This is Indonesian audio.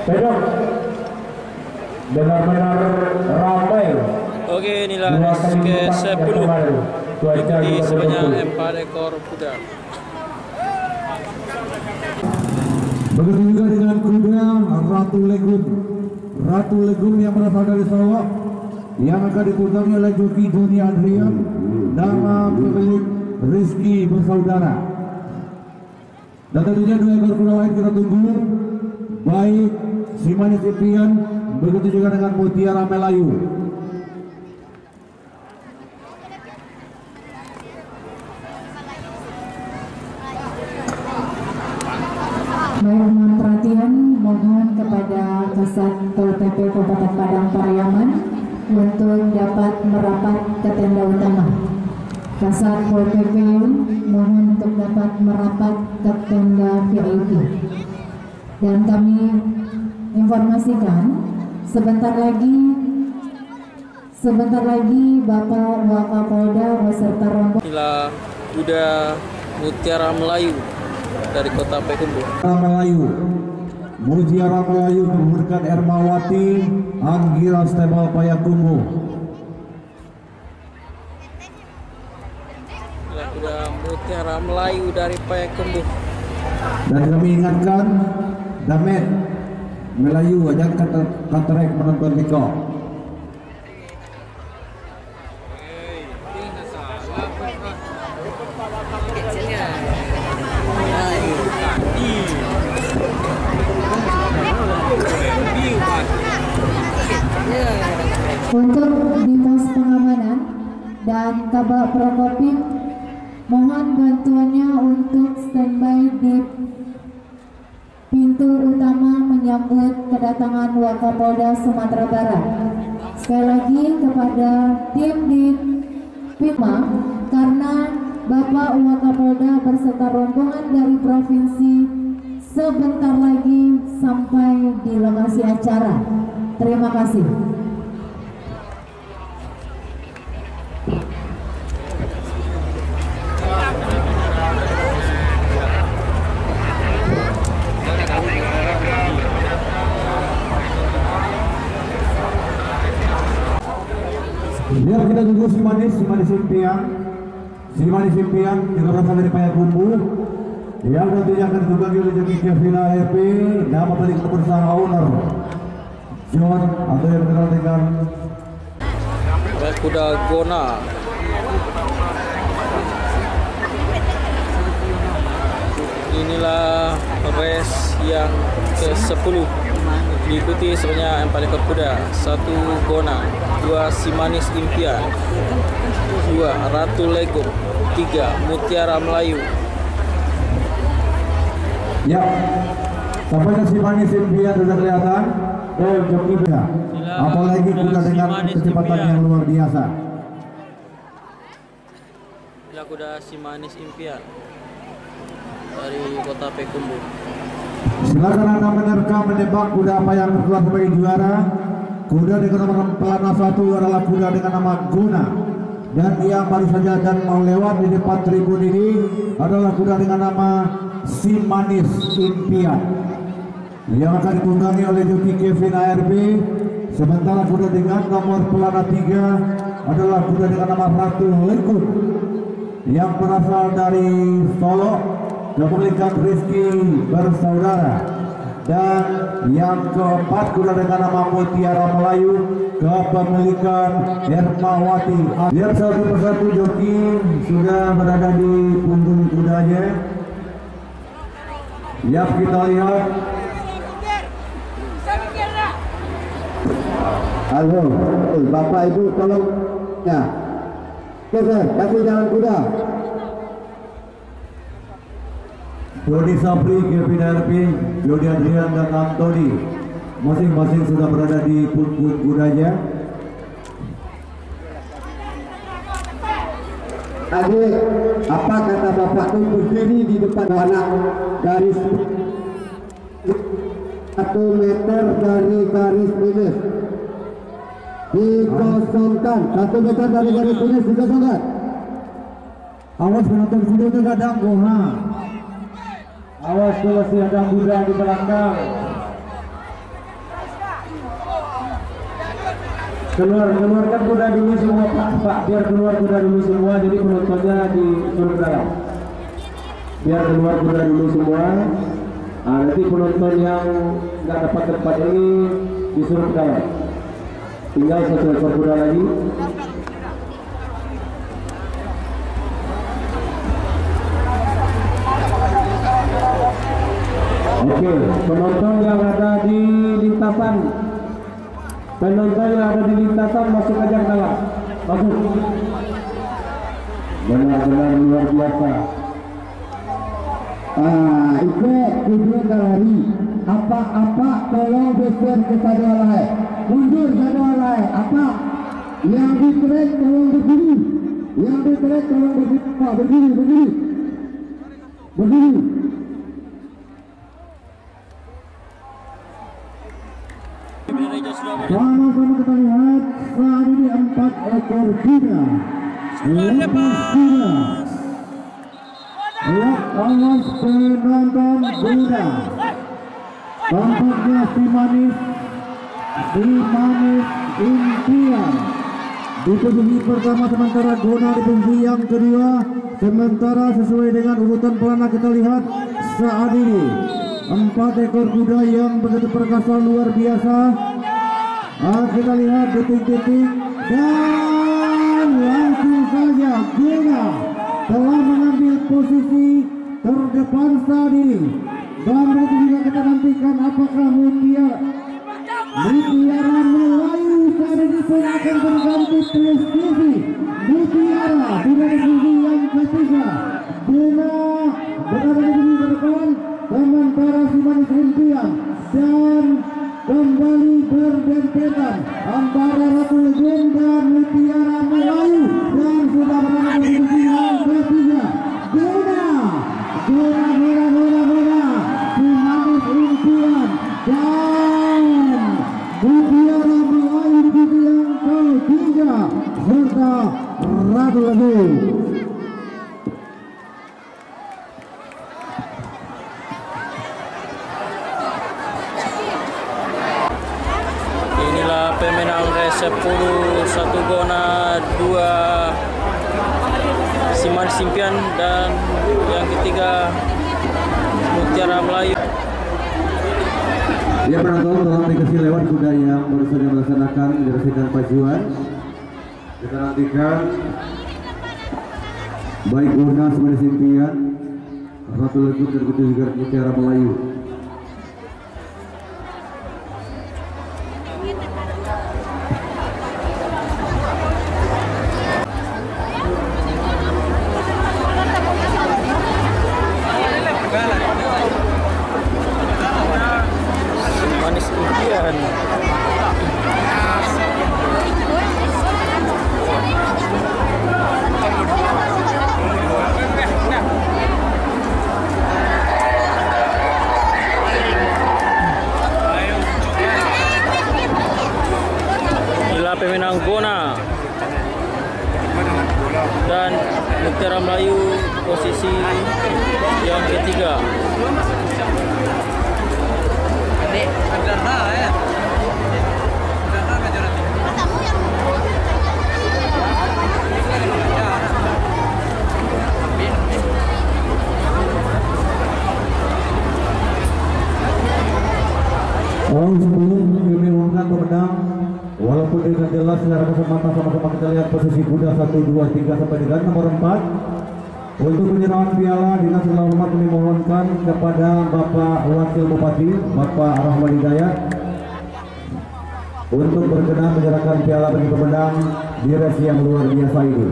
Pedok benar-benar ramai. Oke, inilah ke-10 di sebanyak 4 ekor kuda. Begitu juga dengan kuda Ratu Legun. Ratu Legun yang berasal dari Sarawak yang akan ditunggangi oleh joki Joni Adrian, nama pemilik Rizky Bersaudara. Dan tentunya 2 ekor kuda lain kita tunggu, baik Simanis Impian, begitu juga dengan Mutiara Melayu. Mohon perhatian, mohon kepada Kasat PLTP Kabupaten Padang Pariaman untuk dapat merapat ke tenda utama. Kasat PLTP mohon untuk dapat merapat ke tenda VIP. Dan kami informasikan sebentar lagi Bapak Wakapolda beserta rombongan. Inilah kuda Mutiara Melayu dari kota Payakumbuh. Mutiara Melayu kemudian Ermawati Anggira Stable Payakumbuh. Inilah kuda Mutiara Melayu dari Payakumbuh. Dan kami ingatkan Damet Melayu jangan katerek menonton Niko. Untuk di pos pengamanan dan Kabak Prokopim mohon bantuannya untuk standby di pintu utama menyambut kedatangan Wakapolda Sumatera Barat. Sekali lagi kepada tim di PIMA, karena Bapak Wakapolda berserta rombongan dari provinsi sebentar lagi sampai di lokasi acara. Terima kasih. Biar kita tunggu Simanis Impian juga berasal dari Payakumbuh yang nantinya akan ditunggangi oleh joki Kevin ARP, nama paling bersama owner John atau yang dikenal dengan kuda Gona. Inilah race yang ke-10 diikuti sebanyak 4 ekor kuda. 1 Gona, 2 Simanis Impian, 2 Ratu Legung, 3 Mutiara Melayu. ya tampaknya Simanis Impian sudah kelihatan. Joki bisa, apalagi kuda dengan kecepatan yang luar biasa. Inilah kuda Simanis Impian dari kota Payakumbuh. Silakan Anda menerka menebak kuda apa yang keluar sebagai juara. Kuda dengan nomor pelana 1 adalah kuda dengan nama Guna, dan yang baru saja dan mau lewat di depan tribun ini adalah kuda dengan nama Simanis Impian yang akan ditunggangi oleh joki Kevin ARB. Sementara kuda dengan nomor pelana 3 adalah kuda dengan nama Ratu Legun yang berasal dari Solo, kepemilikan Rizky Bersaudara. Dan yang keempat kuda dengan nama Mutiara Melayu, kepemilikan Ermawati. Biar satu persatu joki sudah berada di punggung kudanya. Ya, kita lihat. Halo, Bapak Ibu tolong ya. Oke, kasih jalan kuda. Dodi Sapri, Kevin RP, Jody Adrian dan Antoni masing-masing sudah berada di punggung kudanya. Adik, apa kata Bapak itu berdiri di depan anak garis 1 meter dari garis finish dikosongkan. 1 meter dari garis finish dikosongkan. Awas penonton kuda itu kadang goha. Awas kalau si ada kuda di belakang. keluarkan kuda dulu semua Pak, biar keluar kuda dulu semua, jadi penontonnya disuruh ke dalam. Biar keluar kuda dulu semua. Nanti penonton yang nggak dapat tempat ini disuruh ke dalam. Tinggal 1 ekor kuda lagi. Oke, penonton yang ada di lintasan, masuk aja ke dalam. Masuk. Benar-benar luar biasa. Itu kudu lari. Apa tolong geser ke satu alai. Mundur satu alai. Apa yang di trek tolong berdiri. Yang di trek tolong berdiri. Pak, berdiri. Sama-sama kita lihat saat ini 4 ekor kuda. Lihat awas penonton kuda. Tampaknya si manis impian di posisi pertama, sementara Gona di posisi yang kedua. Sementara sesuai dengan urutan pelana kita lihat saat ini 4 ekor kuda yang begitu perkasa luar biasa. Kita lihat detik-detik dan langsung saja Gona telah mengambil posisi terdepan saat ini. Dan begitu juga kita nantikan apakah Mutiara Melayu saat ini pun akan berganti posisi. Mutiara sudah di posisi yang ketiga. Gona berada di posisi terdepan, sementara si manis impian dan kembali berdempetan antara Ratu Legend dan Mutiara Melayu, dan sudah berada di posisi yang ketiga. Gona si manis impian dan Mutiara Melayu di posisi yang ketiga, serta Ratu Legend. Inilah pemenang race 10, 1 Gona, 2 Siman Simpian, dan yang ketiga Mutiara Melayu. Ya, penonton tolong dikasih lewat kuda yang baru saja melaksanakan diresmikan pajuan. Kita nantikan baik Gona sebagai Simpian, Ratu Legend dan juga Mutiara Melayu. Manis impian. Inilah pemenang Gona dan Mutiara Melayu posisi yang ketiga. Sebelum kami umumkan pemenang, walaupun tidak jelas secara kesempatan, sama-sama kita lihat posisi kuda 1, 2, 3 sampai dengan nomor 4. Untuk penyerahan piala, dengan segala hormat kami mohonkan kepada Bapak Wakil Bupati, Bapak Rahmat Hidayat, untuk berkenan menyerahkan piala bagi pemenang di race yang luar biasa ini.